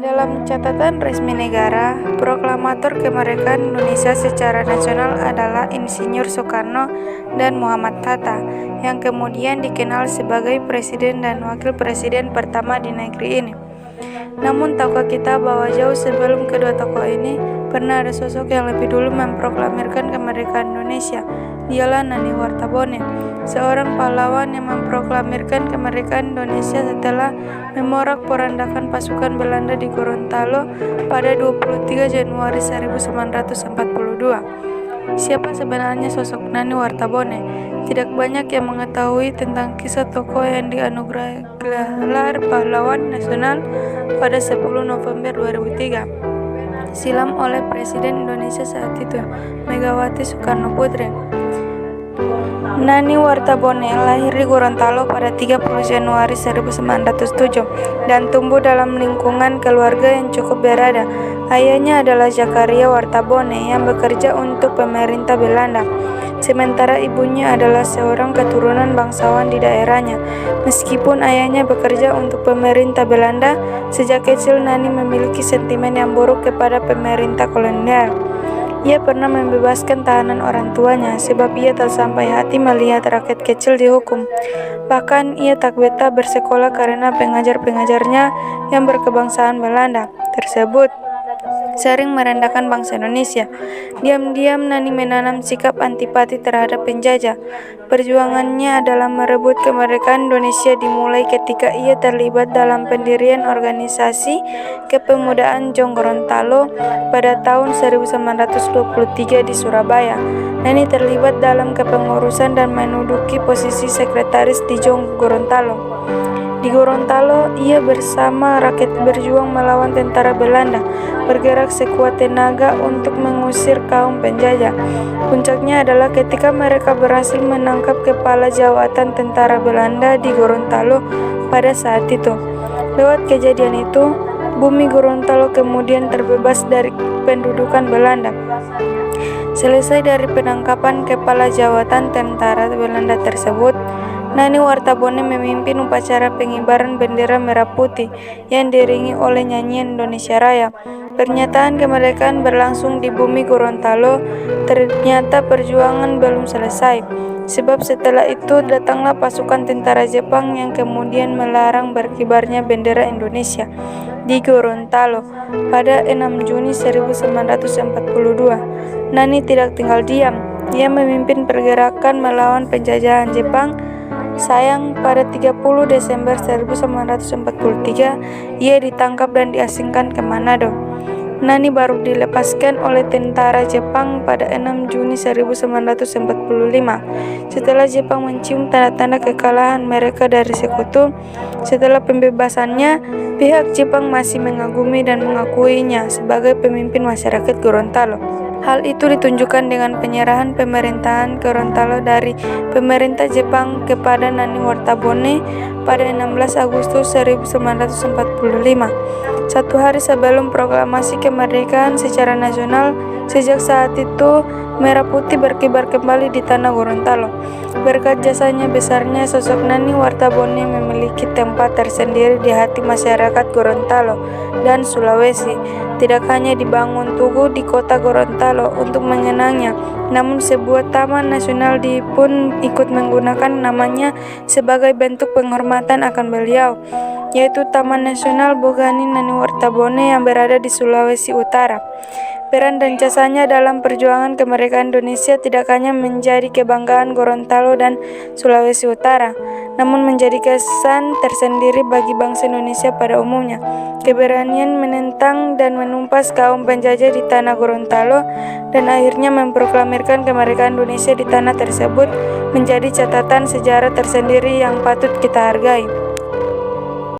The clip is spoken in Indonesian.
Dalam catatan resmi negara, proklamator kemerdekaan Indonesia secara nasional adalah Insinyur Soekarno dan Muhammad Hatta, yang kemudian dikenal sebagai Presiden dan Wakil Presiden pertama di negeri ini. Namun tahukah kita bahwa jauh sebelum kedua tokoh ini, pernah ada sosok yang lebih dulu memproklamirkan kemerdekaan Indonesia. Dialah Nani Wartabone, seorang pahlawan yang memproklamirkan kemerdekaan Indonesia setelah memorak-porandakan pasukan Belanda di Gorontalo pada 23 Januari 1942. Siapa sebenarnya sosok Nani Wartabone? Tidak banyak yang mengetahui tentang kisah tokoh yang dianugerahi gelar pahlawan nasional pada 10 November 2003 silam oleh Presiden Indonesia saat itu, Megawati Soekarno Putri. Nani Wartabone lahir di Gorontalo pada 30 Januari 1907 dan tumbuh dalam lingkungan keluarga yang cukup berada. Ayahnya adalah Zakaria Wartabone yang bekerja untuk pemerintah Belanda, sementara ibunya adalah seorang keturunan bangsawan di daerahnya. Meskipun ayahnya bekerja untuk pemerintah Belanda, sejak kecil Nani memiliki sentimen yang buruk kepada pemerintah kolonial. Ia pernah membebaskan tahanan orang tuanya sebab ia tak sampai hati melihat rakyat kecil dihukum. Bahkan ia tak betah bersekolah karena pengajar-pengajarnya yang berkebangsaan Belanda tersebut sering merendahkan bangsa Indonesia. Diam-diam Nani menanam sikap antipati terhadap penjajah. Perjuangannya dalam merebut kemerdekaan Indonesia dimulai ketika ia terlibat dalam pendirian organisasi kepemudaan Jong Gorontalo pada tahun 1923 di Surabaya. Nani terlibat dalam kepengurusan dan menduduki posisi sekretaris di Jong Gorontalo. Di Gorontalo, ia bersama rakyat berjuang melawan tentara Belanda, bergerak sekuat tenaga untuk mengusir kaum penjajah. Puncaknya adalah ketika mereka berhasil menangkap kepala jawatan tentara Belanda di Gorontalo pada saat itu. Lewat kejadian itu, bumi Gorontalo kemudian terbebas dari pendudukan Belanda. Selesai dari penangkapan kepala jawatan tentara Belanda tersebut, Nani Wartabone memimpin upacara pengibaran bendera merah putih yang diiringi oleh nyanyian Indonesia Raya. Pernyataan kemerdekaan berlangsung di bumi Gorontalo. Ternyata perjuangan belum selesai, sebab setelah itu datanglah pasukan tentara Jepang yang kemudian melarang berkibarnya bendera Indonesia di Gorontalo pada 6 Juni 1942. Nani tidak tinggal diam. Ia memimpin pergerakan melawan penjajahan Jepang. Sayang, pada 30 Desember 1943, ia ditangkap dan diasingkan ke Manado. Nani baru dilepaskan oleh tentara Jepang pada 6 Juni 1945. Setelah Jepang mencium tanda-tanda kekalahan mereka dari sekutu, setelah pembebasannya, pihak Jepang masih mengagumi dan mengakuinya sebagai pemimpin masyarakat Gorontalo. Hal itu ditunjukkan dengan penyerahan pemerintahan Gorontalo dari pemerintah Jepang kepada Nani Wartabone pada 16 Agustus 1945. Satu hari sebelum proklamasi kemerdekaan secara nasional. Sejak saat itu, merah putih berkibar kembali di tanah Gorontalo. Berkat jasanya besarnya, sosok Nani Wartabone memiliki tempat tersendiri di hati masyarakat Gorontalo dan Sulawesi. Tidak hanya dibangun tugu di kota Gorontalo untuk mengenangnya, namun sebuah taman nasional pun ikut menggunakan namanya sebagai bentuk penghormatan akan beliau, yaitu Taman Nasional Bogani Nani Wartabone yang berada di Sulawesi Utara. Peran dan jasanya dalam perjuangan kemerdekaan Indonesia tidak hanya menjadi kebanggaan Gorontalo dan Sulawesi Utara, namun menjadi kesan tersendiri bagi bangsa Indonesia pada umumnya. Keberanian menentang dan menumpas kaum penjajah di tanah Gorontalo dan akhirnya memproklamirkan kemerdekaan Indonesia di tanah tersebut menjadi catatan sejarah tersendiri yang patut kita hargai.